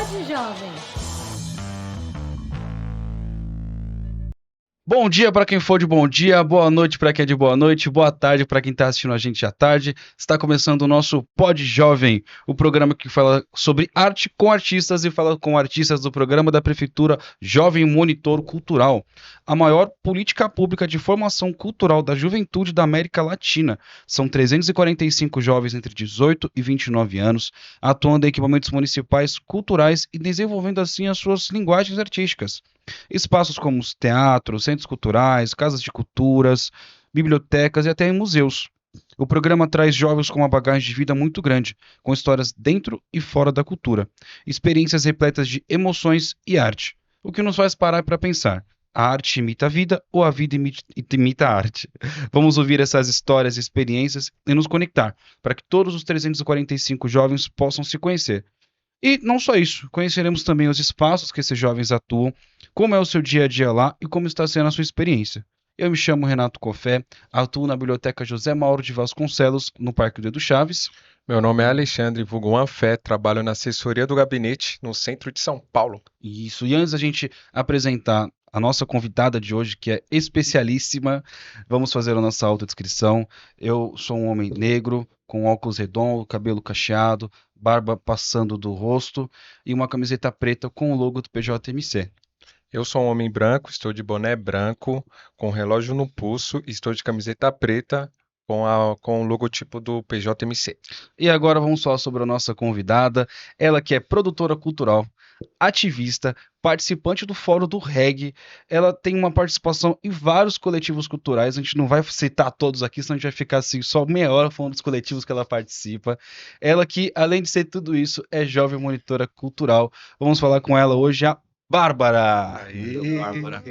Pode, jovem. Bom dia para quem for de bom dia, boa noite para quem é de boa noite, boa tarde para quem está assistindo a gente à tarde. Está começando o nosso Pod Jovem, o programa que fala sobre arte com artistas e fala com artistas do programa da Prefeitura Jovem Monitor Cultural, a maior política pública de formação cultural da juventude da América Latina. São 345 jovens entre 18 e 29 anos, atuando em equipamentos municipais culturais e desenvolvendo assim as suas linguagens artísticas. Espaços como os teatros, centros culturais, casas de culturas, bibliotecas e até em museus. O programa traz jovens com uma bagagem de vida muito grande, com histórias dentro e fora da cultura, experiências repletas de emoções e arte. O que nos faz parar para pensar: a arte imita a vida ou a vida imita a arte? Vamos ouvir essas histórias e experiências e nos conectar, para que todos os 345 jovens possam se conhecer. E não só isso, conheceremos também os espaços que esses jovens atuam, como é o seu dia a dia lá e como está sendo a sua experiência. Eu me chamo Renato Cofé, atuo na Biblioteca José Mauro de Vasconcelos, no Parque do Edu Chaves. Meu nome é Alexandre Vulgo Anfé, trabalho na assessoria do gabinete no centro de São Paulo. Isso, e antes da gente apresentar a nossa convidada de hoje, que é especialíssima, vamos fazer a nossa autodescrição. Eu sou um homem negro, com óculos redondos, cabelo cacheado, barba passando do rosto e uma camiseta preta com o logo do PJMC. Eu sou um homem branco, estou de boné branco, com relógio no pulso, estou de camiseta preta com o logotipo do PJMC. E agora vamos falar sobre a nossa convidada, ela que é produtora cultural, ativista, participante do Fórum do Reggae. Ela tem uma participação em vários coletivos culturais. A gente não vai citar todos aqui, senão a gente vai ficar assim só meia hora falando dos coletivos que ela participa. Ela que, além de ser tudo isso, é jovem monitora cultural. Vamos falar com ela hoje, a Bárbara. Bárbara.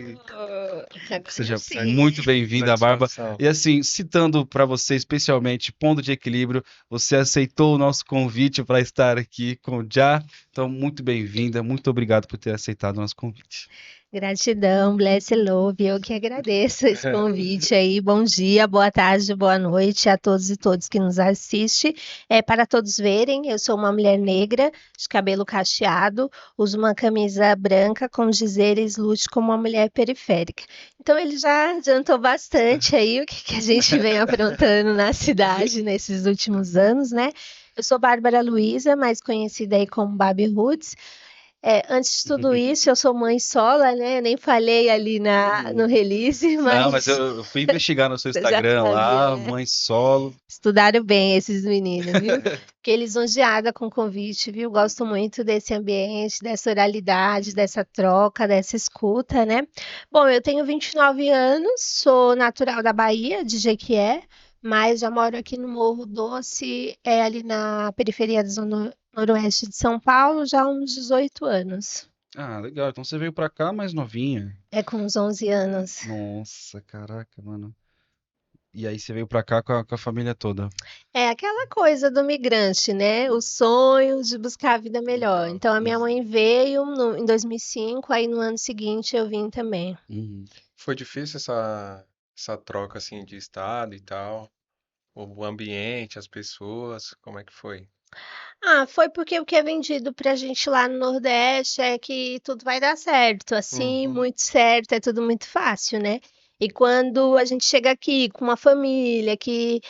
Seja muito bem-vinda, Bárbara. E assim, citando para você especialmente Ponto de Equilíbrio, você aceitou o nosso convite para estar aqui com o Já. Então, muito bem-vinda, muito obrigado por ter aceitado o nosso convite. Gratidão, bless and love. Eu que agradeço esse convite aí. Bom dia, boa tarde, boa noite a todos e todas que nos assistem. Para todos verem, eu sou uma mulher negra, de cabelo cacheado, uso uma camisa branca com dizeres lute como uma mulher periférica. Então ele já adiantou bastante aí o que a gente vem aprontando na cidade nesses últimos anos, né? Eu sou Bárbara Luiza, mais conhecida aí como Babi Roots. Antes de tudo isso, eu sou mãe sola, né? Nem falei ali no release, mas... Não, mas eu fui investigar no seu Você já Instagram lá, sabia, né? mãe solo. Estudaram bem esses meninos, viu? Fiquei lisonjeada com o convite, viu? Gosto muito desse ambiente, dessa oralidade, dessa troca, dessa escuta, né? Bom, eu tenho 29 anos, sou natural da Bahia, de Jequié, mas já moro aqui no Morro Doce, ali na periferia da Zona Noroeste de São Paulo, já há uns 18 anos. Ah, legal. Então você veio pra cá mais novinha. Com uns 11 anos. Nossa, caraca, mano. E aí você veio pra cá com a família toda. É aquela coisa do migrante, né? O sonho de buscar a vida melhor. Então a minha mãe veio em 2005, aí no ano seguinte eu vim também. Uhum. Foi difícil essa troca assim de estado e tal? O ambiente, as pessoas, como é que foi? Foi porque o que é vendido pra gente lá no Nordeste é que tudo vai dar certo, assim, muito certo, é tudo muito fácil, né? E quando a gente chega aqui com uma família que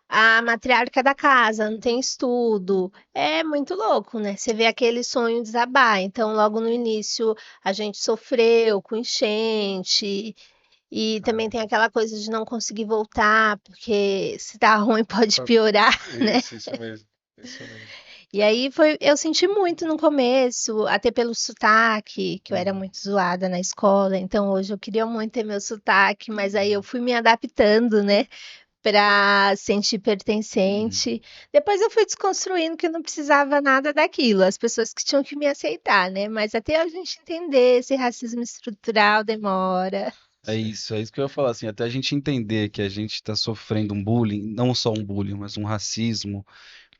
a matriarca da casa não tem estudo, é muito louco, né? Você vê aquele sonho desabar. Então, logo no início, a gente sofreu com enchente. E também tem aquela coisa de não conseguir voltar, porque se tá ruim pode piorar, né? Isso mesmo, isso mesmo. E aí eu senti muito no começo, até pelo sotaque, que eu era muito zoada na escola, então hoje eu queria muito ter meu sotaque, mas aí eu fui me adaptando, né, para sentir pertencente. Depois eu fui desconstruindo que eu não precisava nada daquilo, as pessoas que tinham que me aceitar, né? Mas até a gente entender esse racismo estrutural demora. É isso que eu ia falar, assim, até a gente entender que a gente está sofrendo um bullying, não só um bullying, mas um racismo,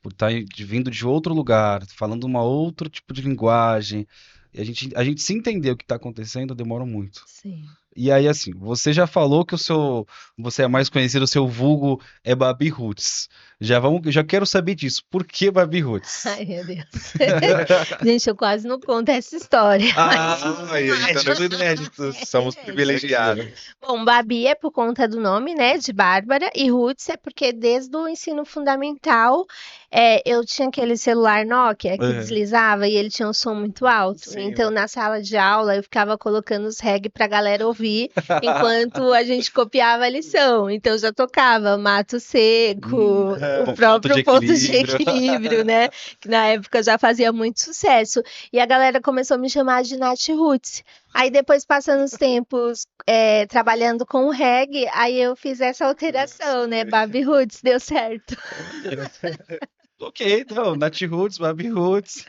por estar vindo de outro lugar, falando uma outro tipo de linguagem, e a gente se entender o que está acontecendo demora muito. Sim. E aí, assim, você já falou que você é mais conhecido, o seu vulgo é Babi Roots. Já quero saber disso. Por que Babi Roots? Ai, meu Deus. Gente, eu quase não conto essa história. Inédito, inédito. Somos privilegiados. Bom, Babi é por conta do nome, né, de Bárbara, e Roots é porque desde o ensino fundamental eu tinha aquele celular Nokia que Uhum. deslizava e ele tinha um som muito alto. Sim, Então, na sala de aula, eu ficava colocando os reggae pra galera ouvir enquanto a gente copiava a lição. Então, já tocava Mato Seco, o Ponto próprio de Ponto de Equilíbrio. Equilíbrio, né? Que na época já fazia muito sucesso. E a galera começou a me chamar de Nath Roots. Aí depois, passando os tempos trabalhando com o reggae, aí eu fiz essa alteração, né? Babi Roots, deu certo. Ok, então, Nath Roots, Babi Roots.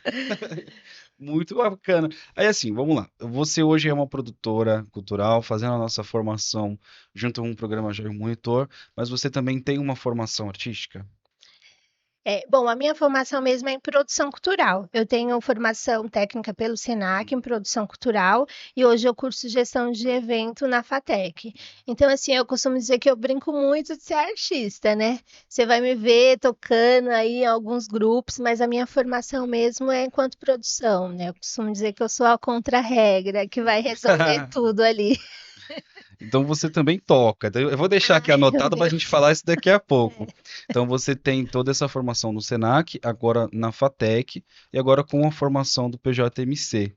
Muito bacana. Aí, assim, vamos lá. Você hoje é uma produtora cultural, fazendo a nossa formação junto com o programa Jovem Monitor, mas você também tem uma formação artística? Bom, a minha formação mesmo é em produção cultural. Eu tenho formação técnica pelo Senac em produção cultural e hoje eu curso gestão de evento na FATEC. Então, assim, eu costumo dizer que eu brinco muito de ser artista, né? Você vai me ver tocando aí em alguns grupos, mas a minha formação mesmo é enquanto produção, né? Eu costumo dizer que eu sou a contra-regra, que vai resolver tudo ali. Então você também toca. Então, eu vou deixar aqui Ai, meu anotado para a Deus. gente falar isso daqui a pouco. Então você tem toda essa formação no Senac, agora na FATEC e agora com a formação do PJMC.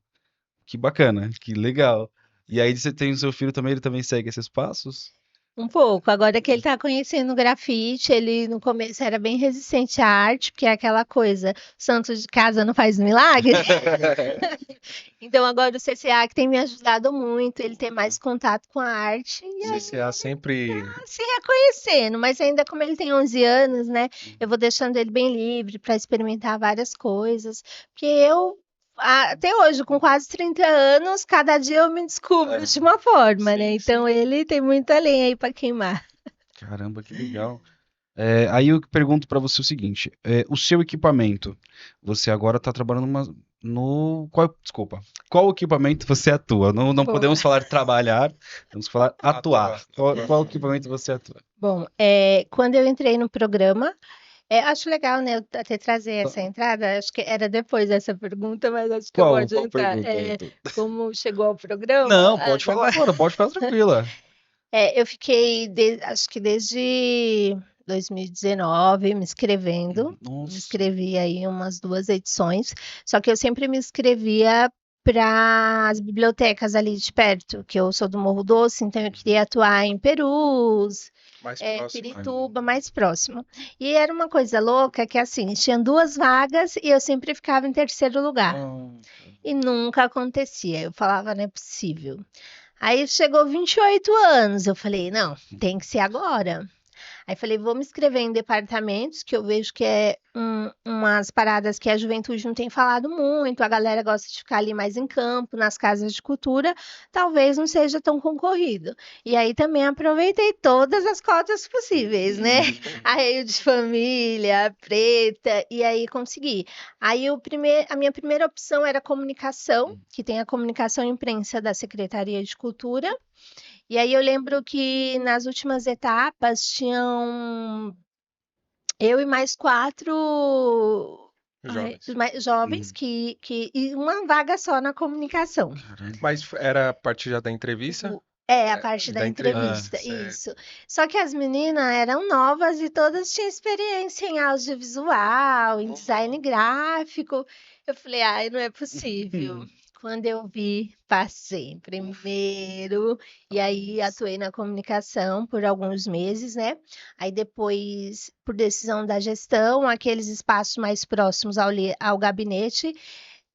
Que bacana, que legal. E aí você tem o seu filho também, ele também segue esses passos? Um pouco. Agora que ele está conhecendo o grafite, ele no começo era bem resistente à arte, porque é aquela coisa, santo de casa não faz milagre. Então agora o CCA que tem me ajudado muito, ele tem mais contato com a arte e aí CCA sempre. se reconhecendo, mas ainda como ele tem 11 anos, né, eu vou deixando ele bem livre para experimentar várias coisas, porque até hoje, com quase 30 anos, cada dia eu me descubro de uma forma, Sim, né? sim. Então ele tem muita lenha aí para queimar. Caramba, que legal. Aí eu pergunto para você o seguinte: o seu equipamento, você agora está trabalhando no. Desculpa. Qual equipamento você atua? Não Boa. podemos falar trabalhar, vamos falar atuar. Qual equipamento você atua? Bom, quando eu entrei no programa, acho legal, né, eu até trazer essa entrada, acho que era depois dessa pergunta, mas acho que eu vou Qual adiantar. pergunta? Como chegou ao programa? Não, Ah, pode tá falar bom. agora, pode ficar tranquila. Eu fiquei, acho que desde 2019 me inscrevendo, me Nossa. inscrevi aí em umas 2 edições, só que eu sempre me inscrevia para as bibliotecas ali de perto, que eu sou do Morro Doce, então eu queria atuar em Perus, Mais próximo. Pirituba, mais próximo. E era uma coisa louca que assim, tinha 2 vagas e eu sempre ficava em terceiro lugar. E nunca acontecia. Eu falava, não é possível. Aí chegou 28 anos, eu falei, não, tem que ser agora. Aí falei, vou me inscrever em departamentos, que eu vejo que é umas paradas que a juventude não tem falado muito, a galera gosta de ficar ali mais em campo, nas casas de cultura, talvez não seja tão concorrido. E aí também aproveitei todas as cotas possíveis, né? Arreio de família, preta, e aí consegui. Aí a minha primeira opção era comunicação, que tem a comunicação e imprensa da Secretaria de Cultura. E aí eu lembro que nas últimas etapas tinham eu e mais 4 jovens e uma vaga só na comunicação. Caramba. Mas era a partir já da entrevista? A parte da Da entrevista, certo. isso. Só que as meninas eram novas e todas tinham experiência em audiovisual, em design gráfico. Eu falei, ai, não é possível. Quando eu vi, passei em primeiro, e aí atuei na comunicação por alguns meses, né? Aí depois, por decisão da gestão, aqueles espaços mais próximos ao gabinete,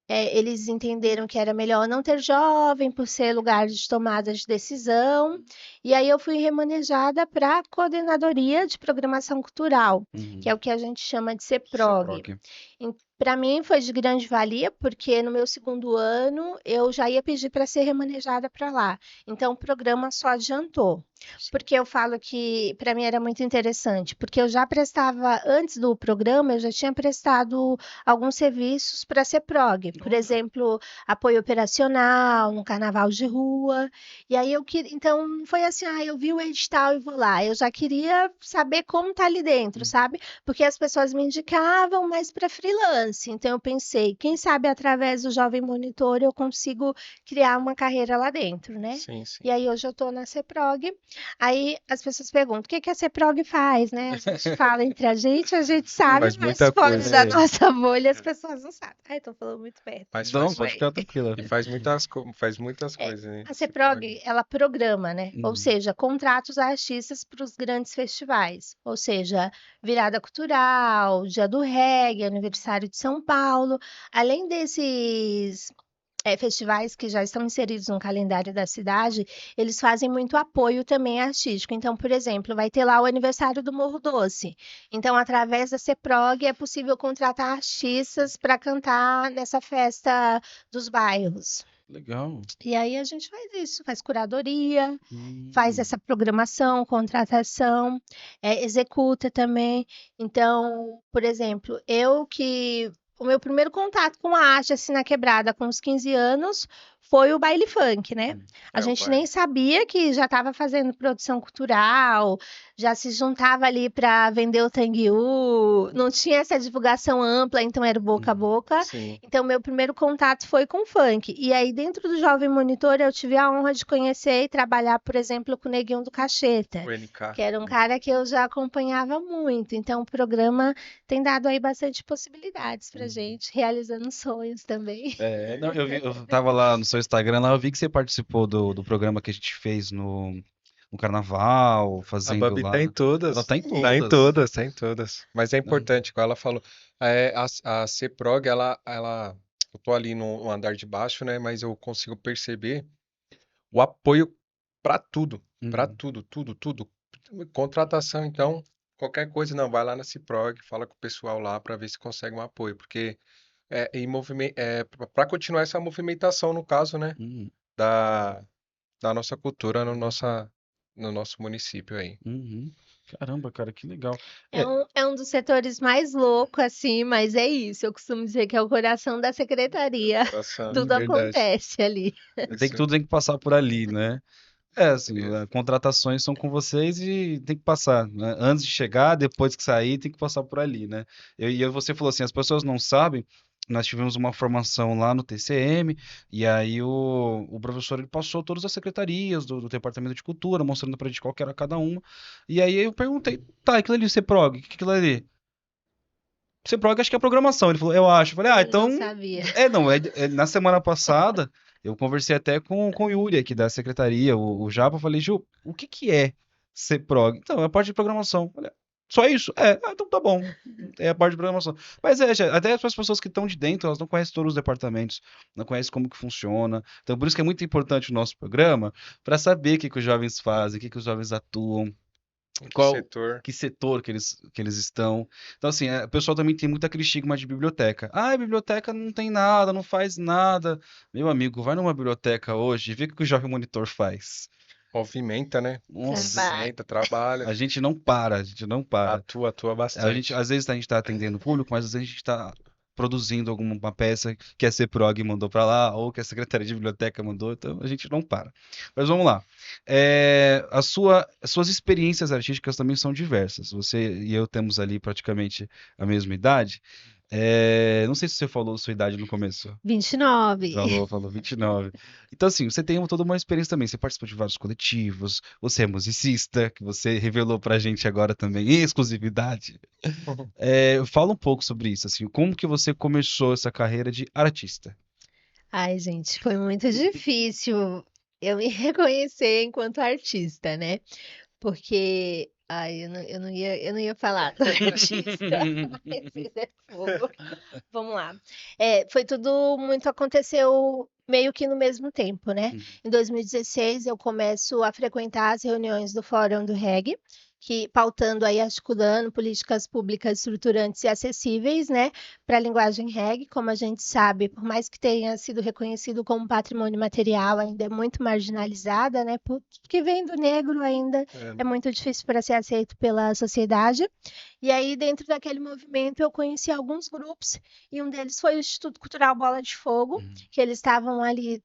eles entenderam que era melhor não ter jovem, por ser lugar de tomada de decisão, e aí eu fui remanejada para a coordenadoria de programação cultural, que é o que a gente chama de CEPROG. Para mim foi de grande valia, porque no meu segundo ano eu já ia pedir para ser remanejada para lá. Então o programa só adiantou. Porque eu falo que para mim era muito interessante, porque eu já prestava, antes do programa, eu já tinha prestado alguns serviços para a CEPROG, por Olha. exemplo, apoio operacional, no carnaval de rua. E aí eu queria, então foi assim, eu vi o edital e vou lá. Eu já queria saber como tá ali dentro, sabe? Porque as pessoas me indicavam mais para freelance. Então eu pensei, quem sabe através do Jovem Monitor eu consigo criar uma carreira lá dentro, né? Sim, sim. E aí hoje eu estou na CEPROG. Aí as pessoas perguntam, o que que a CEPROG faz, né? A gente fala entre a gente sabe, Faz mas muita fora coisa. da nossa bolha as pessoas não sabem. Ai, tô falando muito perto. Mas Não, faz, pode ficar tranquila. e faz muitas coisas, né? A CEPROG, ela programa, né? Ou Uhum. seja, contrata os artistas para os grandes festivais. Ou seja, Virada Cultural, Dia do Reggae, Aniversário de São Paulo. Além desses festivais que já estão inseridos no calendário da cidade, eles fazem muito apoio também artístico. Então, por exemplo, vai ter lá o aniversário do Morro Doce. Então, através da CEPROG, é possível contratar artistas para cantar nessa festa dos bairros. Legal. E aí a gente faz isso, faz curadoria, faz Hum. essa programação, contratação, executa também. Então, por exemplo, o meu primeiro contato com a arte assim na quebrada com os 15 anos foi o baile funk, né? A É, o gente nem baile. sabia que já estava fazendo produção cultural, já se juntava ali para vender o tanguiú, não tinha essa divulgação ampla, então era boca a boca. Sim, Então, meu primeiro contato foi com funk. E aí, dentro do Jovem Monitor, eu tive a honra de conhecer e trabalhar, por exemplo, com o Neguinho do Cacheta, o NK. que era um cara que eu já acompanhava muito. Então, o programa tem dado aí bastante possibilidades pra gente, realizando sonhos também. Não, eu tava lá no seu Instagram, lá eu vi que você participou do programa que a gente fez no Carnaval, A fazendo Babi tá em lá. Ela todas. tá em Tá em todas. todas, tá em todas. Mas é Né? importante, como ela falou, a CEPROG, eu tô ali no andar de baixo, né? Mas eu consigo perceber o apoio para Uhum. tudo, tudo. Contratação, então, qualquer coisa, não, vai lá na CIPROG, fala com o pessoal lá para ver se consegue um apoio, porque para continuar essa movimentação, no caso, né, Uhum. da, da nossa cultura no nosso município aí. Uhum. Caramba, cara, que legal. É um dos setores mais loucos, assim, mas é isso. Eu costumo dizer que é o coração da secretaria. Coração, Tudo verdade. acontece ali. Isso, Tudo tem que passar por ali, né? Assim, beleza. contratações são com vocês e tem que passar, né? Antes de chegar, depois que sair, tem que passar por ali, né? Você falou assim, as pessoas não sabem, nós tivemos uma formação lá no TCM, e aí o professor ele passou todas as secretarias do Departamento de Cultura, mostrando pra gente qual que era cada uma, e aí eu perguntei, tá, aquilo ali, CEPROG, o que é aquilo ali? CEPROG acho que é programação, ele falou, eu acho. Eu falei, Ele não então, sabia. na semana passada, eu conversei até com o Yuri aqui da secretaria, o Japa, eu falei, Ju, o que que é CEPROG? Então, é a parte de programação. Eu falei, só isso? Então tá bom. É a parte de programação. Mas até as pessoas que estão de dentro, elas não conhecem todos os departamentos, não conhecem como que funciona. Então, por isso que é muito importante o nosso programa, para saber o que que os jovens fazem, o que que os jovens atuam, Em que qual setor? que setor que eles estão. Então, assim, o pessoal também tem muito aquele estigma de biblioteca. Ah, a biblioteca não tem nada, não faz nada. Meu amigo, vai numa biblioteca hoje e vê o que o Jovem Monitor faz. Movimenta, né? Nossa, Trabalho. Movimenta, trabalha, a gente não para, a gente não para. atua bastante. Às vezes a gente está atendendo o público, mas às vezes a gente está produzindo alguma peça que a CEPROG mandou para lá, ou que a Secretaria de Biblioteca mandou, então a gente não para. Mas vamos lá. As suas experiências artísticas também são diversas. Você e eu temos ali praticamente a mesma idade. Não sei se você falou sua idade no começo. 29. Falou 29. Então, assim, você tem toda uma experiência também. Você participou de vários coletivos, você é musicista, que você revelou pra gente agora também, em exclusividade. Fala um pouco sobre isso, assim, como que você começou essa carreira de artista? Ai, gente, foi muito difícil eu me reconhecer enquanto artista, né? Porque, ai, eu não ia falar do artista, mas isso é fogo. Vamos lá. Foi tudo muito aconteceu meio que no mesmo tempo, né? Uhum. Em 2016 eu começo a frequentar as reuniões do Fórum do Reggae, que pautando aí, articulando políticas públicas estruturantes e acessíveis, né, para a linguagem reggae. Como a gente sabe, por mais que tenha sido reconhecido como patrimônio material, ainda é muito marginalizada, né, porque vem do negro ainda é muito difícil para ser aceito pela sociedade. E aí, dentro daquele movimento, eu conheci alguns grupos, e um deles foi o Instituto Cultural Bola de Fogo, que eles estavam ali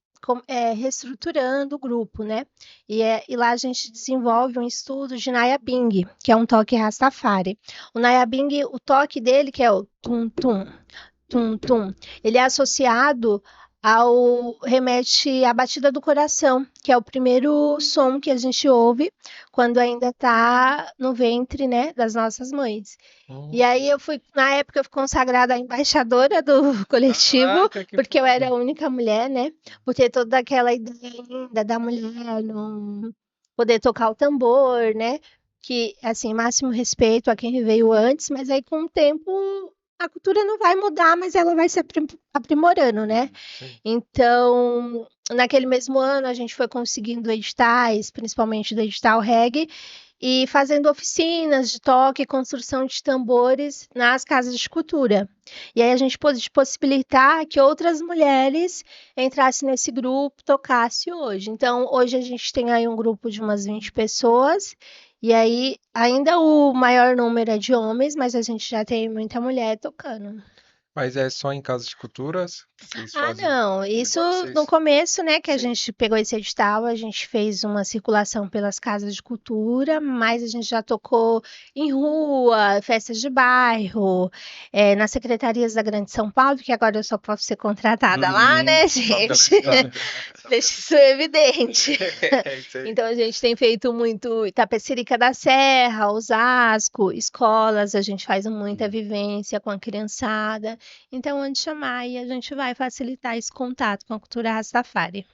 reestruturando o grupo, né? E lá a gente desenvolve um estudo de Nayabing, que é um toque Rastafari. O Nayabing, o toque dele, que é o tum-tum, tum-tum, ele é associado ao remete à batida do coração, que é o primeiro som que a gente ouve quando ainda está no ventre, né, das nossas mães. E aí na época eu fui consagrada a embaixadora do coletivo, Caraca, que porque eu foda. era a única mulher, né? Por ter toda aquela ideia ainda da mulher não poder tocar o tambor, né? Que, assim, máximo respeito a quem veio antes, mas aí com o tempo a cultura não vai mudar, mas ela vai se aprimorando, né? Sim. Então, naquele mesmo ano, a gente foi conseguindo editais, principalmente do edital reggae, e fazendo oficinas de toque e construção de tambores nas casas de cultura. E aí a gente pôde possibilitar que outras mulheres entrassem nesse grupo, tocassem hoje. Então, hoje a gente tem aí um grupo de umas 20 pessoas, e aí ainda o maior número é de homens, mas a gente já tem muita mulher tocando. Mas é só em casa de culturas que vocês Ah, fazem não, o isso negócio no vocês? começo, né, que a Sim. gente pegou esse edital, a gente fez uma circulação pelas casas de cultura, mas a gente já tocou em rua, festas de bairro, nas secretarias da Grande São Paulo, que agora eu só posso ser contratada lá, né, Tá gente? ligado? Deixa isso evidente. É isso aí. Então a gente tem feito muito Itapecerica da Serra, Osasco, escolas, a gente faz muita vivência com a criançada. Então, onde chamar, e a gente vai facilitar esse contato com a cultura Rastafari.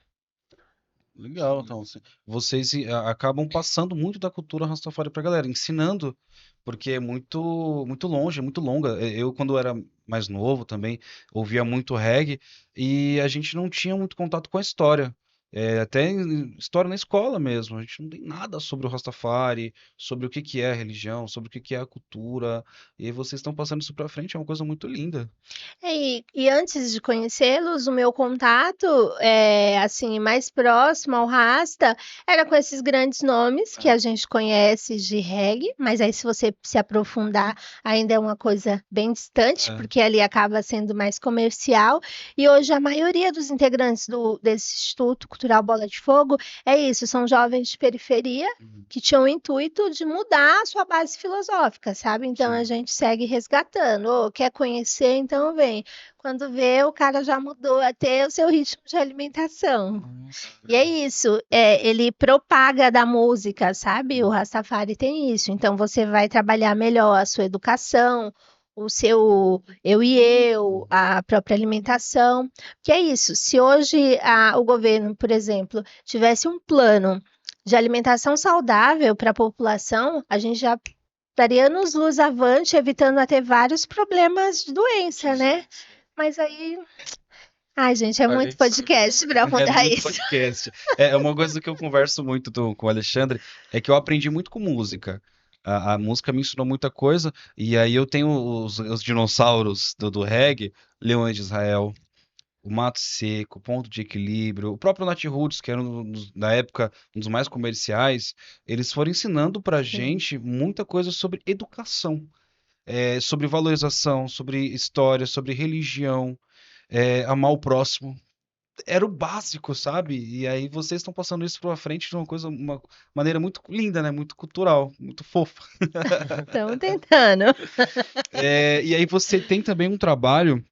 Legal, então, assim, vocês acabam passando muito da cultura Rastafari pra galera, ensinando, porque é muito longe, é muito longa. Eu, quando era mais novo também, ouvia muito reggae e a gente não tinha muito contato com a história. Até história na escola mesmo, a gente não tem nada sobre o Rastafari, sobre o que que é a religião, sobre o que que é a cultura, e aí vocês estão passando isso pra frente, é uma coisa muito linda. E antes de conhecê-los, o meu contato, assim, mais próximo ao Rasta, era com esses grandes nomes que a gente conhece de reggae, mas aí se você se aprofundar, ainda é uma coisa bem distante, É. porque ali acaba sendo mais comercial. E hoje a maioria dos integrantes desse Instituto Cultural Bola de Fogo é isso, são jovens de periferia que tinham o intuito de mudar a sua base filosófica, sabe? Então a Sim. gente segue resgatando. Ô, quer conhecer? Então vem. Quando vê, o cara já mudou até o seu ritmo de alimentação. E é isso, ele propaga da música, sabe? O Rastafari tem isso. Então você vai trabalhar melhor a sua educação, o seu eu e eu, a própria alimentação. Que é isso. Se hoje o governo, por exemplo, tivesse um plano de alimentação saudável para a população, a gente já estaria nos luz avante, evitando até vários problemas de doença, né? Mas aí, ai, gente, é A muito gente podcast para É mudar muito isso. podcast. É uma coisa que eu converso muito com o Alexandre, é que eu aprendi muito com música. A música me ensinou muita coisa, e aí eu tenho os dinossauros do reggae, Leões de Israel, o Mato Seco, Ponto de Equilíbrio, o próprio Nat Roots, que era na época um dos mais comerciais, eles foram ensinando pra Sim. gente muita coisa sobre educação, sobre valorização, sobre história, sobre religião, amar o próximo. Era o básico, sabe? E aí vocês estão passando isso pra frente de uma maneira muito linda, né? Muito cultural, muito fofa. Estamos tentando. E aí você tem também um trabalho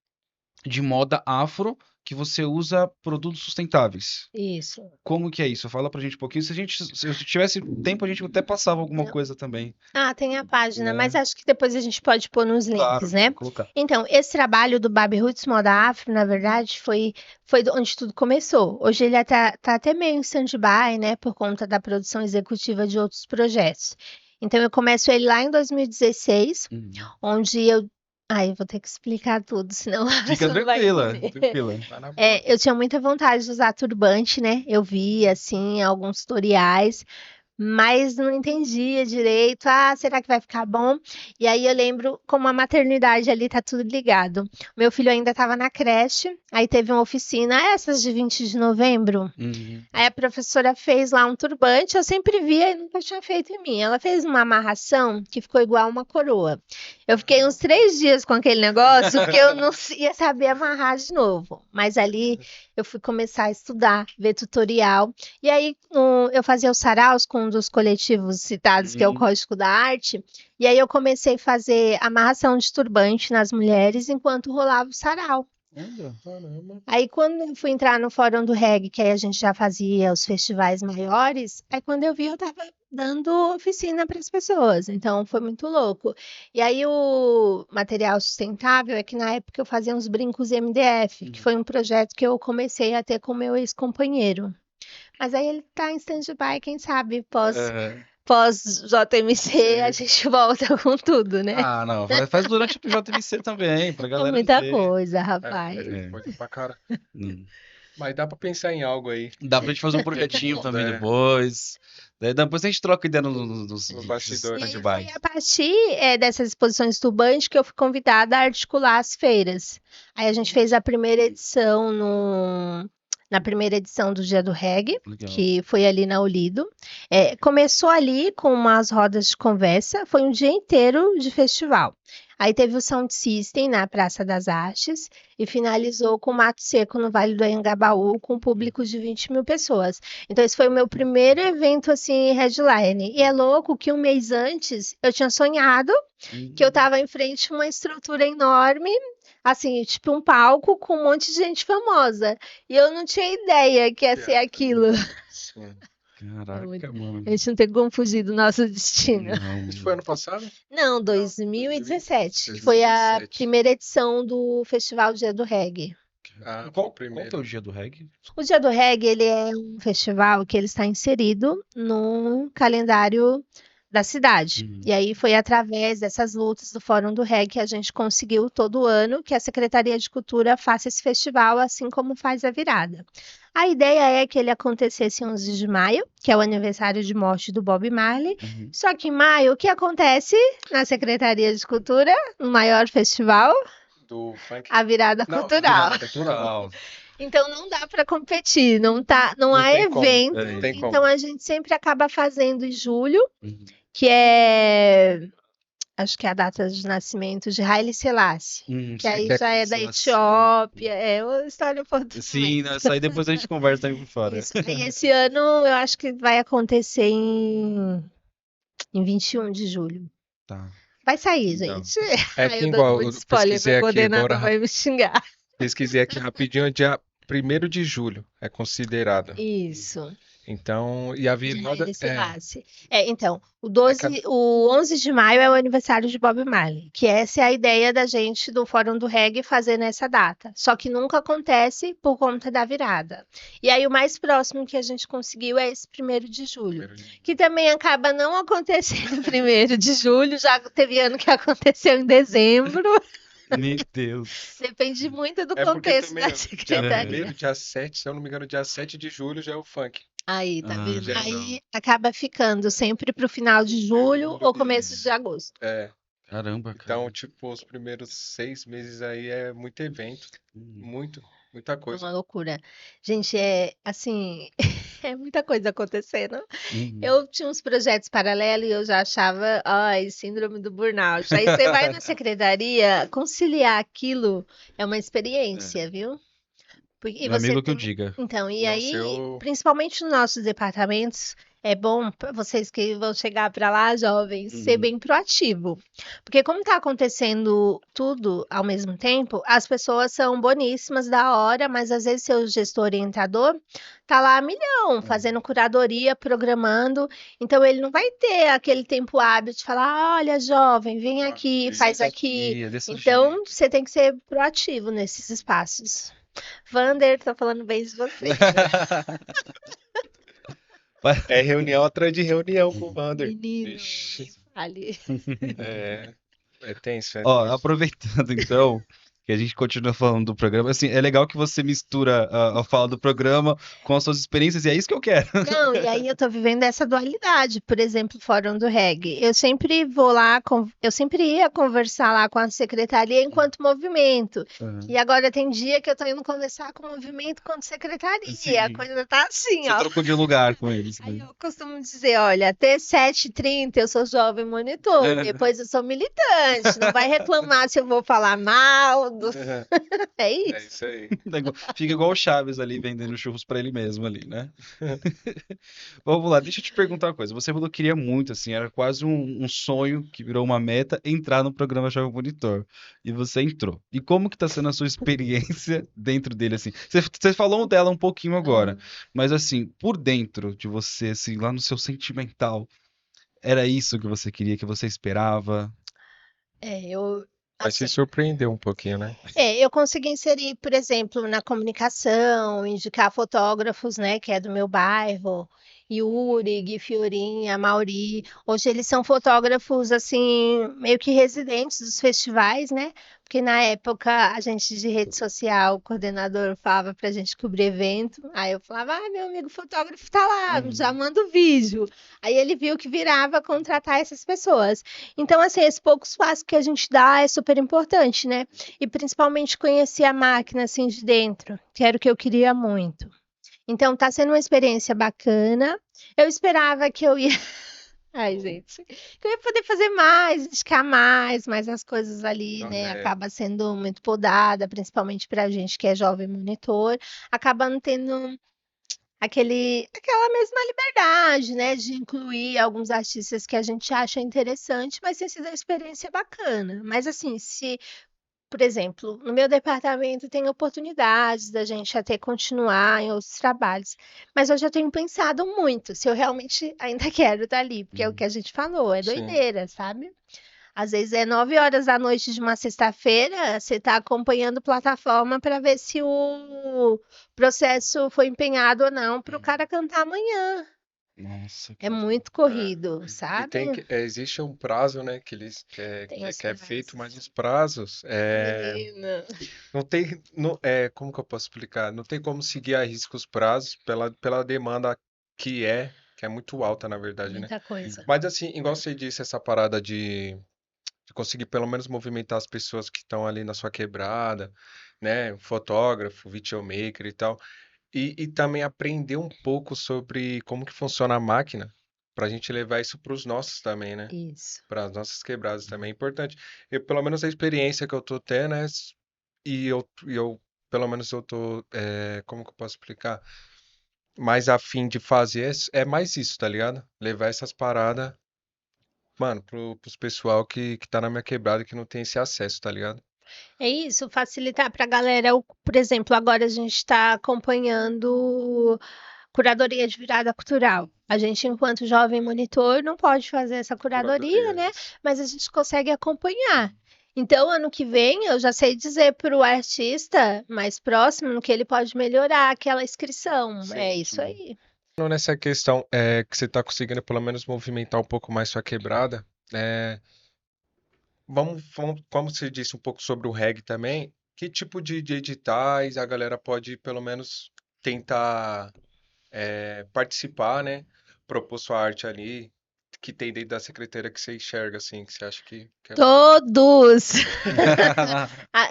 de moda afro que você usa produtos sustentáveis. Isso. Como que é isso? Fala pra gente um pouquinho. Se eu tivesse tempo, a gente até passava alguma coisa também. Tem a página, mas É, acho que depois a gente pode pôr nos links, claro, né? vou colocar. Então, esse trabalho do Baby Roots Moda Afro, na verdade, foi onde tudo começou. Hoje ele tá até meio em stand-by, né? Por conta da produção executiva de outros projetos. Então, eu começo ele lá em 2016, onde eu. Ai, eu vou ter que explicar tudo, senão a Fica pessoa não vai tranquila, entender. tranquila. tá na boa. Eu tinha muita vontade de usar turbante, né? Eu vi, assim, alguns tutoriais, mas não entendia direito. Ah, será que vai ficar bom? E aí eu lembro como a maternidade ali tá tudo ligado. Meu filho ainda estava na creche, aí teve uma oficina, essas de 20 de novembro. Uhum. Aí a professora fez lá um turbante, eu sempre via e nunca tinha feito em mim. Ela fez uma amarração que ficou igual uma coroa. Eu fiquei uns 3 dias com aquele negócio, porque eu não ia saber amarrar de novo. Mas ali eu fui começar a estudar, ver tutorial. E aí eu fazia os saraus com um dos coletivos citados, que é o Código da Arte. E aí eu comecei a fazer amarração de turbante nas mulheres enquanto rolava o sarau. Caramba. Aí quando eu fui entrar no Fórum do Reggae, que aí a gente já fazia os festivais maiores, aí quando eu vi eu tava dando oficina para as pessoas, então foi muito louco. E aí o material sustentável é que na época eu fazia uns brincos MDF, que foi um projeto que eu comecei a ter com meu ex-companheiro. Mas aí ele tá em stand-by, quem sabe pós-JMC a gente volta com tudo, né? Ah, não, faz durante o JMC também, pra É galera muita ver. coisa, rapaz. Coisa pra cara. Hum. Mas dá pra pensar em algo aí. Dá pra gente fazer um projetinho também É. depois. Daí depois a gente troca ideia nos Nos bastidores. E stand-by. foi a partir dessas exposições turbantes que eu fui convidada a articular as feiras. Aí a gente fez a primeira edição na primeira edição do Dia do Reggae, Legal. que foi ali na Olido. Começou ali com umas rodas de conversa, foi um dia inteiro de festival. Aí teve o Sound System na Praça das Artes e finalizou com o Mato Seco no Vale do Anhangabaú com um público de 20 mil pessoas. Então esse foi o meu primeiro evento assim headline. E é louco que um mês antes eu tinha sonhado que eu estava em frente a uma estrutura enorme, assim, tipo um palco com um monte de gente famosa. E eu não tinha ideia que ia ser aquilo. Sim. Caraca, mano. A gente não tem como fugir do nosso destino. Não, Isso foi ano passado? Não, 2017, que foi a 2017. primeira edição do Festival Dia do Reggae. Ah, foi o Qual primeiro. que é o dia do reggae? O Dia do Reggae, ele é um festival que ele está inserido no calendário da cidade. Uhum. E aí foi através dessas lutas do Fórum do Reggae que a gente conseguiu todo ano que a Secretaria de Cultura faça esse festival, assim como faz a virada. A ideia é que ele acontecesse em 11 de maio, que é o aniversário de morte do Bob Marley. Uhum. Só que em maio, o que acontece na Secretaria de Cultura, no maior festival? Do funk. A virada Não, cultural. virada cultural. Então não dá para competir, não há tem como, evento. não tem como. Então a gente sempre acaba fazendo em julho, Uhum. que é, acho que é a data de nascimento de Haile Selassie, que aí que é já é da Selassie. Etiópia, é uma história um pouco Sim, nessa aí depois a gente conversa aí por fora. Isso. E esse ano eu acho que vai acontecer em 21 de julho. Tá. Vai sair, Então. gente. É Ai, que eu dou igual, muito eu spoiler, pesquisei meu aqui coordenador agora, vai me xingar. pesquisei aqui rapidinho, é dia 1º de julho é considerada. Isso. Então, e a virada Haile Selassie. Então, o 11 de maio é o aniversário de Bob Marley, que essa é a ideia da gente do Fórum do Reggae fazer nessa data. Só que nunca acontece por conta da virada. E aí o mais próximo que a gente conseguiu é esse 1º de julho, que também acaba não acontecendo 1º de julho, já teve ano que aconteceu em dezembro. Meu Deus. Depende muito do É porque contexto também da dia secretaria. 1º, dia 7, se eu não me engano, dia 7 de julho já é o funk. Aí, tá vendo? já Aí acaba ficando sempre pro final de julho ou começo de agosto. Caramba, cara. Então, tipo, os primeiros 6 meses aí é muito evento, muita É coisa. uma loucura. Gente, assim, é muita coisa acontecendo. Uhum. Eu tinha uns projetos paralelos e eu já achava, ai, síndrome do burnout. Aí você vai na secretaria, conciliar aquilo é uma experiência, viu? E Meu amigo você que eu tem... diga. Então, e Nossa, aí, eu- principalmente nos nossos departamentos, é bom para vocês que vão chegar para lá, jovens, ser Uhum. bem proativo. Porque como está acontecendo tudo ao mesmo tempo, as pessoas são boníssimas da hora, mas às vezes seu gestor orientador tá lá a milhão, fazendo curadoria, programando. Então ele não vai ter aquele tempo hábil de falar, olha, jovem, vem aqui, faz Isso aqui. é desse Então, jeito. você tem que ser proativo nesses espaços. Vander, tô falando bem de você. É reunião atrás de reunião com o Wander. Menino, Vixe. fale. É tenso, é Ó, tenso. aproveitando então, que a gente continua falando do programa. Assim, é legal que você mistura a fala do programa com as suas experiências, e é isso que eu quero. Não, e aí eu tô vivendo essa dualidade, por exemplo, Fórum do Reggae. Eu sempre vou lá, eu sempre ia conversar lá com a secretaria enquanto movimento. E agora tem dia que eu tô indo conversar com o movimento enquanto secretaria. Sim. A coisa tá assim, Você ó. trocou de lugar com eles. Aí eu costumo dizer, olha, até 7h30 eu sou jovem monitor, depois eu sou militante. Não vai reclamar se eu vou falar mal. É É isso. isso aí. Fica igual o Chaves ali vendendo churros pra ele mesmo ali, né? Vamos lá, deixa eu te perguntar uma coisa. Você falou que queria muito, assim, era quase um sonho que virou uma meta entrar no programa Jovem Monitor. E você entrou. E como que tá sendo a sua experiência dentro dele, assim? Você falou dela um pouquinho agora, mas assim, por dentro de você, assim, lá no seu sentimental, era isso que você queria, que você esperava? Eu, Mas se assim, surpreendeu um pouquinho, né? eu consegui inserir, por exemplo, na comunicação, indicar fotógrafos, né, que é do meu bairro, Yuri, Gui Fiorinha, Mauri. Hoje eles são fotógrafos, assim, meio que residentes dos festivais, né? Porque na época a gente de rede social, o coordenador falava pra gente cobrir evento. Aí eu falava, meu amigo fotógrafo tá lá, já manda o vídeo. Aí ele viu que virava contratar essas pessoas. Então, assim, esse pouco espaço que a gente dá é super importante, né? E principalmente conhecer a máquina assim de dentro, que era o que eu queria muito. Então tá sendo uma experiência bacana. Eu esperava que eu ia. Ai, gente. Que eu ia poder fazer mais, indicar mais, mas as coisas ali, né? Acaba sendo muito podada, principalmente pra gente que é jovem monitor, acaba não tendo aquela mesma liberdade, né? De incluir alguns artistas que a gente acha interessante, mas tem sido uma experiência bacana. Mas assim, se por exemplo, no meu departamento tem oportunidades da gente até continuar em outros trabalhos, mas eu já tenho pensado muito se eu realmente ainda quero estar ali, porque é o que a gente falou, é Sim. doideira, sabe? Às vezes é 9 horas da noite de uma sexta-feira, você está acompanhando plataforma para ver se o processo foi empenhado ou não para o cara cantar amanhã. Nossa, É muito corrido, E sabe? existe um prazo, né, que eles Tem os que é feito, mas prazos. os prazos Menina. não tem, não, como que eu posso explicar? Não tem como seguir a risco os prazos pela demanda que é muito alta, na verdade, né? Muita coisa. Mas assim, igual você disse, essa parada de conseguir pelo menos movimentar as pessoas que estão ali na sua quebrada, né? Fotógrafo, videomaker e tal. E também aprender um pouco sobre como que funciona a máquina, para a gente levar isso para os nossos também, né? Isso. Para as nossas quebradas também é importante. Eu, pelo menos a experiência que eu tô tendo pelo menos eu tô, como que eu posso explicar? Mais afim de fazer é mais isso, tá ligado? Levar essas paradas, mano, pros pessoal que tá na minha quebrada e que não tem esse acesso, tá ligado? É isso, facilitar para a galera. Por exemplo, agora a gente está acompanhando curadoria de virada cultural. A gente, enquanto jovem monitor, não pode fazer essa curadoria, Curadoria, né? isso. Mas a gente consegue acompanhar. Então, ano que vem, eu já sei dizer para o artista mais próximo no que ele pode melhorar aquela inscrição. Sim. É isso aí. Nessa questão que você tá conseguindo pelo menos movimentar um pouco mais sua quebrada, é, vamos, como você disse um pouco sobre o reggae também, que tipo de editais a galera pode pelo menos tentar participar, né? Propor sua arte ali, que tem dentro da secretaria que você enxerga, assim, que você acha que é... Todos!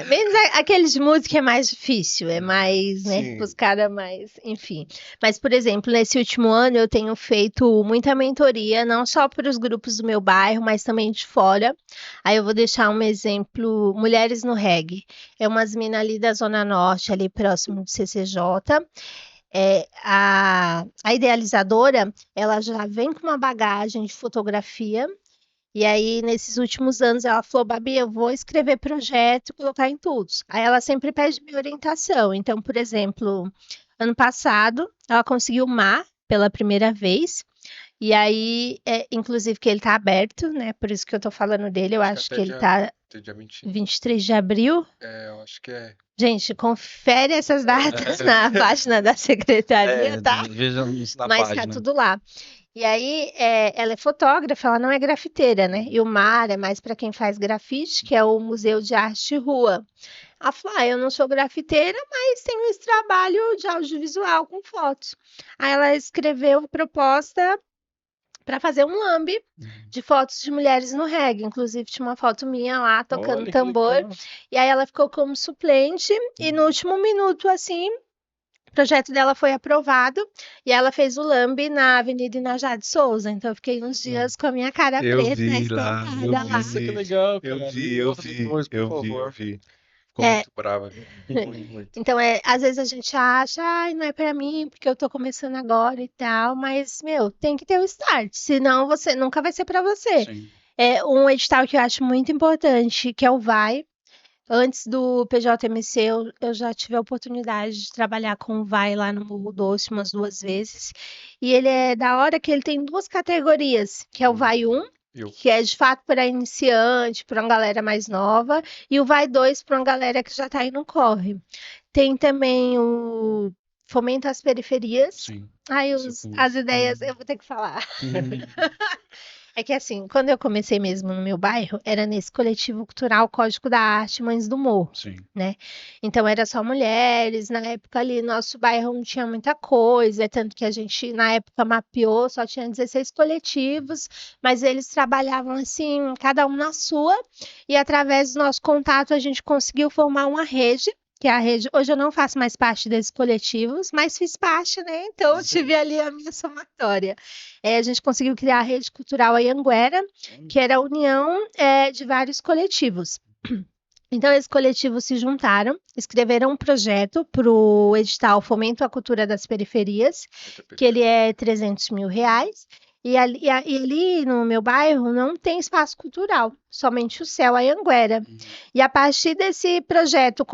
Menos aqueles de música é mais difícil, é mais, né, Sim. os caras mais, enfim. Mas, por exemplo, nesse último ano eu tenho feito muita mentoria, não só para os grupos do meu bairro, mas também de fora. Aí eu vou deixar um exemplo, Mulheres no Reggae. É umas minas ali da Zona Norte, ali próximo do CCJ. A idealizadora, ela já vem com uma bagagem de fotografia, e aí, nesses últimos anos, ela falou, Babi, eu vou escrever projeto e colocar em tudo. Aí ela sempre pede minha orientação. Então, por exemplo, ano passado, ela conseguiu o mar pela primeira vez. E aí, inclusive, que ele tá aberto, né? Por isso que eu tô falando dele. Eu acho que ele tá até dia 25. 23 de abril. Eu acho que é. Gente, confere essas datas na página da secretaria, tá? Veja isso na Mas tá página. tudo lá. E aí, ela é fotógrafa, ela não é grafiteira, né? E o MAR é mais para quem faz grafite, que é o Museu de Arte de Rua. Ela falou, eu não sou grafiteira, mas tenho esse trabalho de audiovisual com fotos. Aí ela escreveu a proposta para fazer um lambe de fotos de mulheres no reggae. Inclusive, tinha uma foto minha lá tocando Olha, que tambor. legal. E aí ela ficou como suplente. E no último minuto, assim, o projeto dela foi aprovado. E ela fez o lambe na Avenida Inajá de Souza. Então, eu fiquei uns dias com a minha cara Eu preta vi lá, estampada eu lá. Nossa, que vi. legal, Eu cara. vi, Me eu conta vi, depois, por eu vi, eu favor. vi. Ficou É. muito brava, viu? Muito, muito. Então, às vezes a gente acha, ai, não é pra mim, porque eu tô começando agora e tal, mas, meu, tem que ter o start, senão você nunca vai ser pra você. Sim. É um edital que eu acho muito importante, que é o VAI. Antes do PJMC, eu já tive a oportunidade de trabalhar com o VAI lá no Morro Doce umas 2 vezes. E ele é da hora que ele tem 2 categorias, que é o VAI 1, Eu. que é de fato para iniciante, para uma galera mais nova, e o VAI 2 para uma galera que já está aí no corre. Tem também o Fomento às Periferias. Sim. Aí Isso eu as conheço. ideias eu vou ter que falar. É que assim, quando eu comecei mesmo no meu bairro, era nesse coletivo cultural Código da Arte Mães do Morro, Sim. né? Então era só mulheres, na época ali nosso bairro não tinha muita coisa, tanto que a gente na época mapeou, só tinha 16 coletivos, mas eles trabalhavam assim, cada um na sua, e através do nosso contato a gente conseguiu formar uma rede, que é a rede. Hoje eu não faço mais parte desses coletivos, mas fiz parte, né? Então eu tive ali a minha somatória. A gente conseguiu criar a Rede Cultural Anhanguera, que era a união de vários coletivos. Então, esses coletivos se juntaram, escreveram um projeto para o edital Fomento à Cultura das Periferias, que ele é 300 mil reais. E ali no meu bairro não tem espaço cultural, somente o Céu Anhanguera. E a partir desse projeto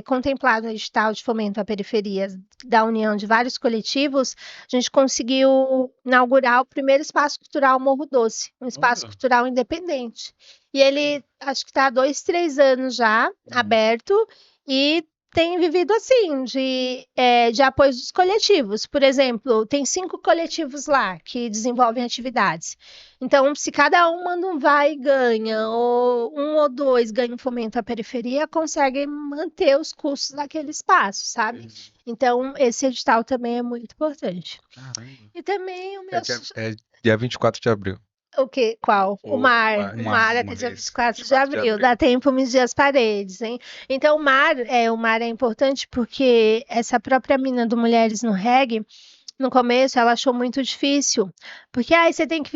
contemplado no edital de fomento à periferia da união de vários coletivos, a gente conseguiu inaugurar o primeiro espaço cultural Morro Doce, um espaço cultural independente. E ele, acho que está há 2, 3 anos já aberto e tem vivido assim, de apoio dos coletivos. Por exemplo, tem 5 coletivos lá que desenvolvem atividades. Então, se cada um manda um vai e ganha, ou 1 ou 2 ganham fomento à periferia, conseguem manter os custos daquele espaço, sabe? Então, esse edital também é muito importante. Caramba. E também o meu... É dia 24 de abril. O quê? Qual? O mar. O mar até mar, dia isso, 24 de 24 de abril. abril. Dá tempo medir as paredes, hein? Então, o mar é importante porque essa própria mina do Mulheres no Reggae, no começo, ela achou muito difícil. Porque aí você tem que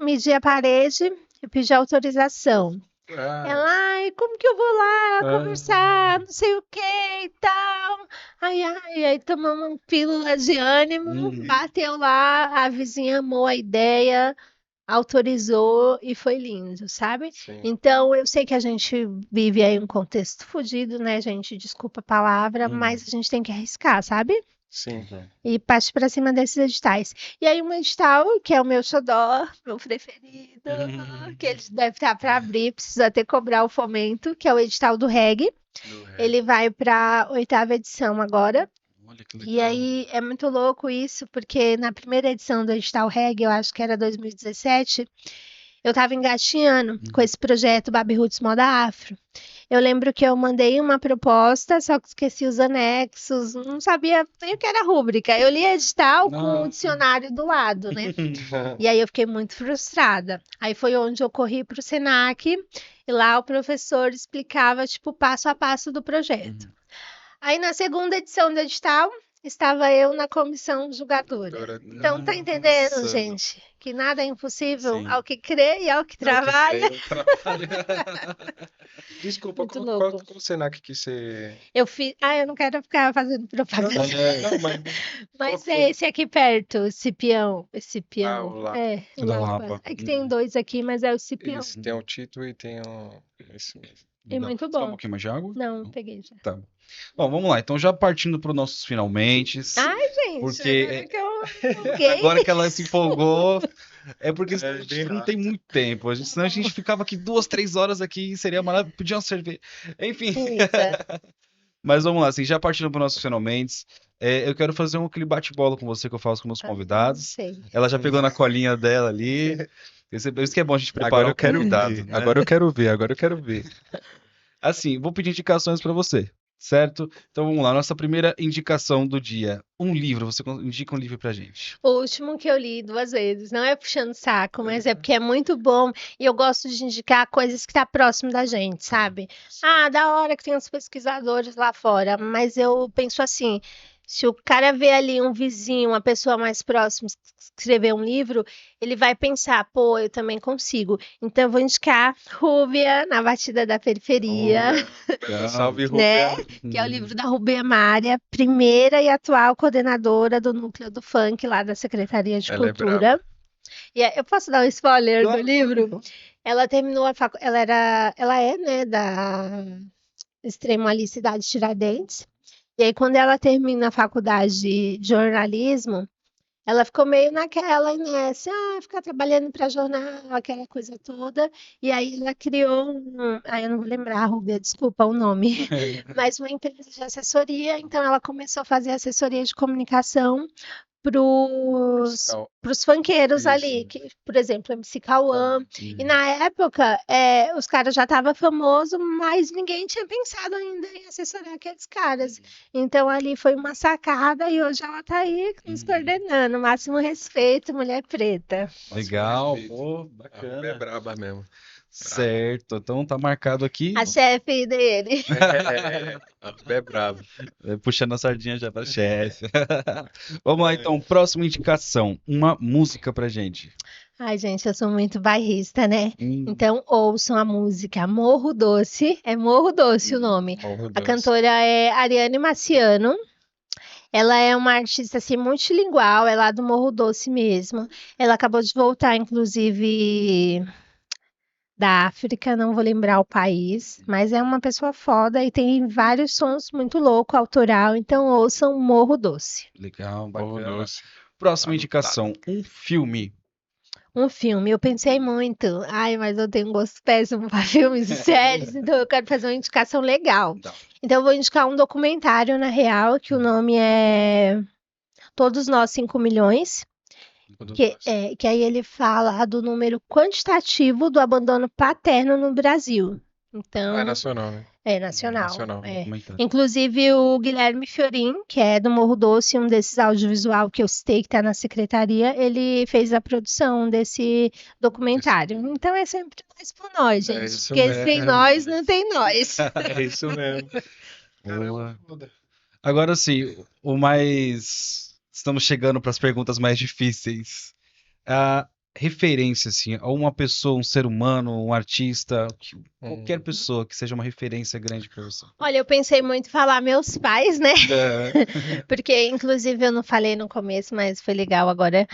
medir a parede e pedir autorização. Ela, ai, como que eu vou lá conversar, não sei o que e tal. Aí tomamos uma pílula de ânimo, bateu lá, a vizinha amou a ideia, autorizou e foi lindo, sabe? Sim. Então, eu sei que a gente vive aí um contexto fodido, né, gente? Desculpa a palavra, mas a gente tem que arriscar, sabe? Sim. E partir para cima desses editais. E aí, um edital, que é o meu xodó, meu preferido, que ele deve estar para abrir, precisa até cobrar o fomento, que é o edital do reggae. Ele vai para a 8ª edição agora. Olha que legal. E aí é muito louco isso, porque na primeira edição do edital reggae, eu acho que era 2017, eu estava engatinhando com esse projeto Baby Roots Moda Afro. Eu lembro que eu mandei uma proposta, só que esqueci os anexos, não sabia nem o que era rúbrica. Eu li edital com o dicionário do lado, né? E aí eu fiquei muito frustrada. Aí foi onde eu corri para o Senac e lá o professor explicava, tipo, passo a passo do projeto. Aí na segunda edição do edital, estava eu na comissão julgadora. Então, tá entendendo, Nossa. gente? Que nada é impossível Sim. ao que crê e ao que trabalha. Desculpa, Muito qual louco. o Senac que você... Eu não quero ficar fazendo propaganda. Não, mas... Mas qual é foi? esse aqui perto, Cipião. Esse Cipião. o Lapa. É, o Da Lapa. Lapa. É que tem 2 aqui, mas é o Cipião. Eles têm o título e tem o... Esse mesmo. É muito Quer um bom. pouquinho mais de água? Não, peguei já. Tá. Bom, vamos lá. Então, já partindo para os nossos finalmente. Ai, gente, Porque agora que eu empolguei. agora que ela se empolgou, é porque senão a bem gente não tem muito tempo. Senão a gente ficava aqui 2, 3 horas aqui e seria maravilhoso. Podia uma cerveja. Enfim. Eita. Mas vamos lá, assim, já partindo para os nossos finalmente. Eu quero fazer aquele bate-bola com você que eu faço com meus convidados. Sei. Ela já pegou na colinha dela ali. Isso que é bom a gente preparar Agora eu o quero convidado, ver. né? Agora eu quero ver. Assim, vou pedir indicações para você, certo? Então vamos lá, nossa primeira indicação do dia. Um livro, você indica um livro pra gente. O último que eu li 2 vezes, não é puxando saco, mas é porque é muito bom e eu gosto de indicar coisas que tá próximo da gente, sabe? Ah, da hora que tem os pesquisadores lá fora, mas eu penso assim, se o cara vê ali um vizinho, uma pessoa mais próxima escrever um livro, ele vai pensar, pô, eu também consigo. Então eu vou indicar Rúbia na Batida da Periferia, Salve, né? Rubia. Que é o livro da Rubia Mária, primeira e atual coordenadora do Núcleo do Funk lá da Secretaria de Ela é Cultura. E eu posso dar um spoiler do Claro. livro? Ela terminou a faculdade, ela é, né, da Extremo ali Cidade Tiradentes. E aí quando ela termina a faculdade de jornalismo, ela ficou meio naquela, né, assim, ficar trabalhando para jornal, aquela coisa toda. E aí ela criou eu não vou lembrar, Rubia, desculpa o nome, mas uma empresa de assessoria. Então ela começou a fazer assessoria de comunicação pros, Então, pros funkeiros isso. ali, que, por exemplo, MC Cauã. E Hum. na época, os caras já estavam famosos, mas ninguém tinha pensado ainda em assessorar aqueles caras. Então ali foi uma sacada e hoje ela tá aí nos coordenando. Máximo respeito, mulher preta. Legal, respeito. pô, A Rubia é bacana. braba mesmo. Certo, então tá marcado aqui. A chefe dele. A Rubia é braba. Puxando a sardinha já pra chefe. Vamos lá, então, próxima indicação. Uma música pra gente. Ai, gente, eu sou muito bairrista, né? Hum, Então ouçam a música Morro Doce. É Morro Doce o nome. Morro A Doce. cantora é Ariane Maciano. Ela é uma artista assim multilingual, é lá do Morro Doce mesmo. Ela acabou de voltar, inclusive, da África, não vou lembrar o país, mas é uma pessoa foda e tem vários sons muito louco, autoral, então ouçam Morro Doce. legal, Morro bacana. Doce. Próxima Anotado. indicação. Um filme. Um filme, eu pensei muito, ai, mas eu tenho um gosto péssimo para filmes e séries, então eu quero fazer uma indicação legal. Tá. Então eu vou indicar um documentário, na real, que o nome é Todos Nós 5 Milhões. Que aí ele fala do número quantitativo do abandono paterno no Brasil. Ah, é Então, nacional, né? é nacional. Nacional. Documentário. Inclusive o Guilherme Fiorin, que é do Morro Doce, um desses audiovisual que eu citei, que está na secretaria, ele fez a produção desse documentário. Então é sempre mais por nós, gente. isso Porque sem mesmo. nós, não tem nós. É isso mesmo. Boa. Foda. Agora sim, o mais. Estamos chegando para as perguntas mais difíceis. A referência, assim, a uma pessoa, um ser humano, um artista, qualquer pessoa que seja uma referência grande para você. Olha, eu pensei muito em falar meus pais, né? É. Porque, inclusive, eu não falei no começo, mas foi legal agora.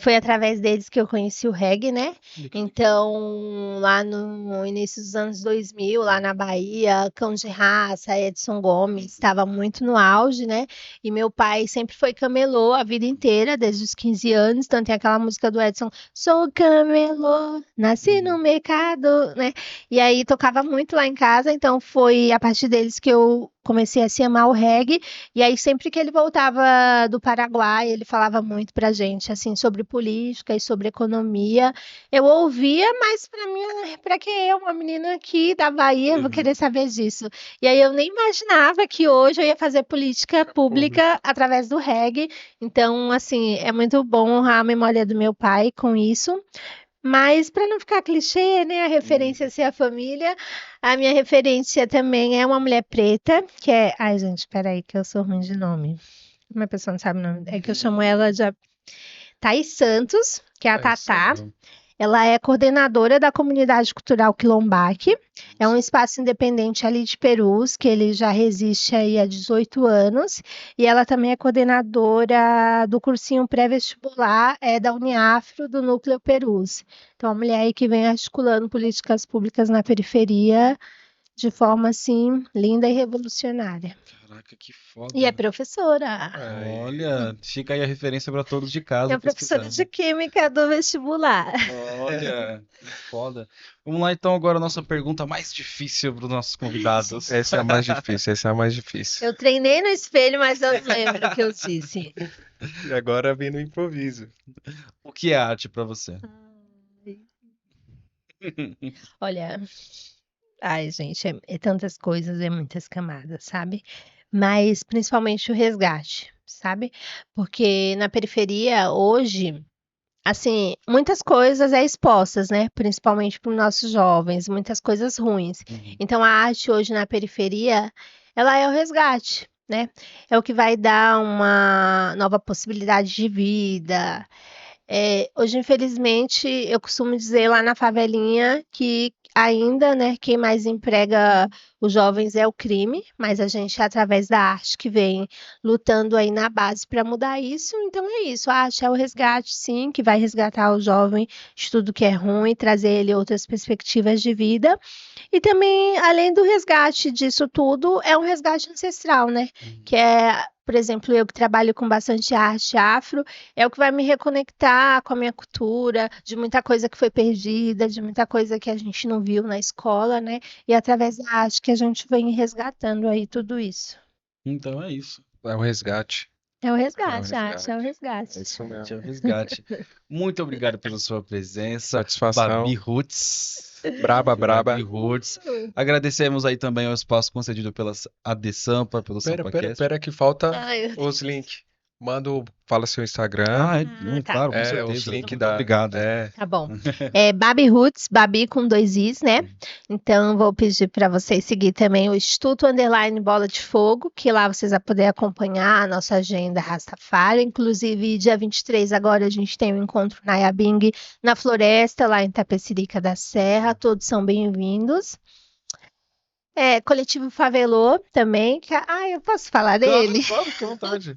Foi através deles que eu conheci o reggae, né? Então, lá no início dos anos 2000, lá na Bahia, Cão de Raça, Edson Gomes, estava muito no auge, né? E meu pai sempre foi camelô a vida inteira, desde os 15 anos. Então, tem aquela música do Edson, Sou camelô, nasci no mercado, né? E aí tocava muito lá em casa, então foi a partir deles que eu comecei a se amar o reggae. E aí sempre que ele voltava do Paraguai, ele falava muito pra gente assim sobre política e sobre economia. Eu ouvia, mas pra mim, pra que eu, uma menina aqui da Bahia, vou querer saber disso? E aí eu nem imaginava que hoje eu ia fazer política pública através do reggae. Então, assim, é muito bom honrar a memória do meu pai com isso. Mas para não ficar clichê, né, a referência ser a família, a minha referência também é uma mulher preta, que é, ai gente, peraí que eu sou ruim de nome. Uma pessoa não sabe o nome, é que eu chamo ela de Thaís Santos, que é a Thaís Tatá. Santos. Ela é coordenadora da comunidade cultural Quilombaque. É um espaço independente ali de Perus, que ele já resiste aí há 18 anos. E ela também é coordenadora do cursinho pré-vestibular da Uniafro, do Núcleo Perus. Então, uma mulher aí que vem articulando políticas públicas na periferia de forma, assim, linda e revolucionária. Caraca, que foda. E é professora. Olha, fica aí a referência para todos de casa É professora pesquisando. de Química do vestibular. Olha, que foda. Vamos lá então agora a nossa pergunta mais difícil para os nossos convidados. Essa é a mais difícil, essa é a mais difícil. Eu treinei no espelho, mas eu não lembro o que eu disse. E agora vem no improviso. O que é arte para você? Olha, Ai, gente, é tantas coisas, é muitas camadas, sabe? Mas principalmente o resgate, sabe? Porque na periferia hoje, assim, muitas coisas é expostas, né? Principalmente para os nossos jovens, muitas coisas ruins. Uhum. Então a arte hoje na periferia, ela é o resgate, né? É o que vai dar uma nova possibilidade de vida. Hoje, infelizmente, eu costumo dizer lá na favelinha que ainda, né, quem mais emprega os jovens é o crime, mas a gente, através da arte, que vem lutando aí na base para mudar isso. Então é isso, a arte é o resgate, sim, que vai resgatar o jovem de tudo que é ruim, trazer ele outras perspectivas de vida. E também, além do resgate disso tudo, é um resgate ancestral, né? Que é, por exemplo, eu que trabalho com bastante arte afro, é o que vai me reconectar com a minha cultura, de muita coisa que foi perdida, de muita coisa que a gente não viu na escola, né? E através da arte que a gente vem resgatando aí tudo isso. Então é isso. É o resgate. É o É o resgate, a arte é o resgate. É resgate. isso Arte é o mesmo. resgate. Muito obrigado pela sua presença, Satisfação. Babi Roots. Braba, braba. Babi Roots. Agradecemos aí também o espaço concedido pela AD Sampa, pelo SampaCast. Pera que falta Ai, os links. Fala seu Instagram. tá. Claro, com Os certeza. links Muito da. obrigado. Tá bom. É Babi Roots, Babi com 2 Is, né? Então, vou pedir para vocês seguir também o Instituto Underline Bola de Fogo, que lá vocês vão poder acompanhar a nossa agenda Rastafari. Inclusive, dia 23 agora a gente tem um encontro na Iabing, na Floresta, lá em Tapecerica da Serra. Todos são bem-vindos. Coletivo Favelô também. Eu posso falar dele? Claro, fica à vontade.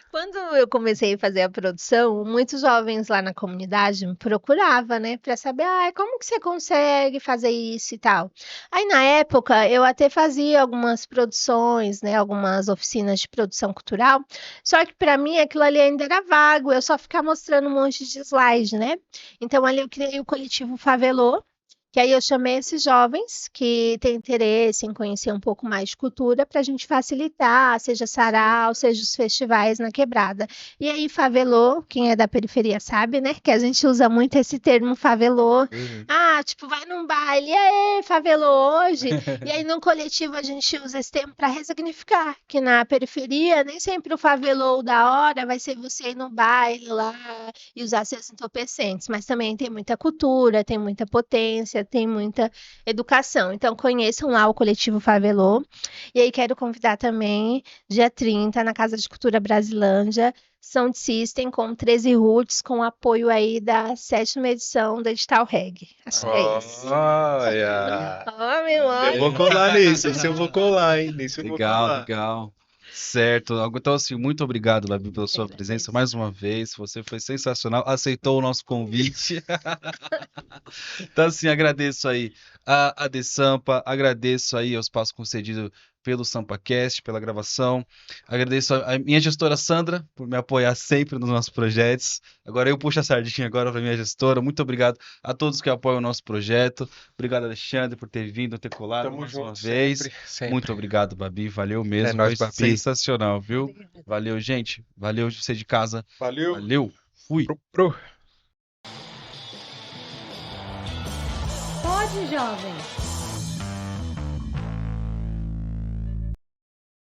Quando eu comecei a fazer a produção, muitos jovens lá na comunidade me procuravam, né, para saber, como que você consegue fazer isso e tal. Aí na época eu até fazia algumas produções, né, algumas oficinas de produção cultural, só que para mim aquilo ali ainda era vago, eu só ficava mostrando um monte de slide, né? Então ali eu criei o coletivo Favelô. Que aí eu chamei esses jovens que têm interesse em conhecer um pouco mais de cultura para a gente facilitar, seja sarau, seja os festivais na quebrada. E aí, favelô, quem é da periferia sabe, né? Que a gente usa muito esse termo favelô. Tipo, vai num baile, e aí, favelô hoje. E aí, no coletivo, a gente usa esse termo para ressignificar, que na periferia, nem sempre o favelô da hora vai ser você ir no baile lá e usar seus entorpecentes, mas também tem muita cultura, tem muita potência, tem muita educação. Então, conheçam lá o Coletivo Favelô. E aí, quero convidar também, dia 30, na Casa de Cultura Brasilândia, Sound System com 13 Roots, com apoio aí da 7ª edição da Digital Reg. Acho que é isso. Olha! Meu Eu vou colar nisso, esse eu vou colar, hein? Nesse eu vou colar. Legal. Certo. Então, assim, muito obrigado, Babi, pela sua agradeço. presença mais uma vez. Você foi sensacional, aceitou o nosso convite. Então, assim, agradeço aí a AD Sampa, agradeço aí ao espaço concedido pelo SampaCast, pela gravação. Agradeço a minha gestora Sandra por me apoiar sempre nos nossos projetos. Agora eu puxo a sardinha agora para minha gestora. Muito obrigado a todos que apoiam o nosso projeto. Obrigado, Alexandre, por ter vindo, ter colado Tamo mais junto uma vez. sempre. Muito obrigado, Babi. Valeu mesmo. É nóis, Foi Babi. sensacional, viu? Obrigada. Valeu, gente. Valeu você de casa. Valeu. Valeu. Fui. Pro. Pode, jovem.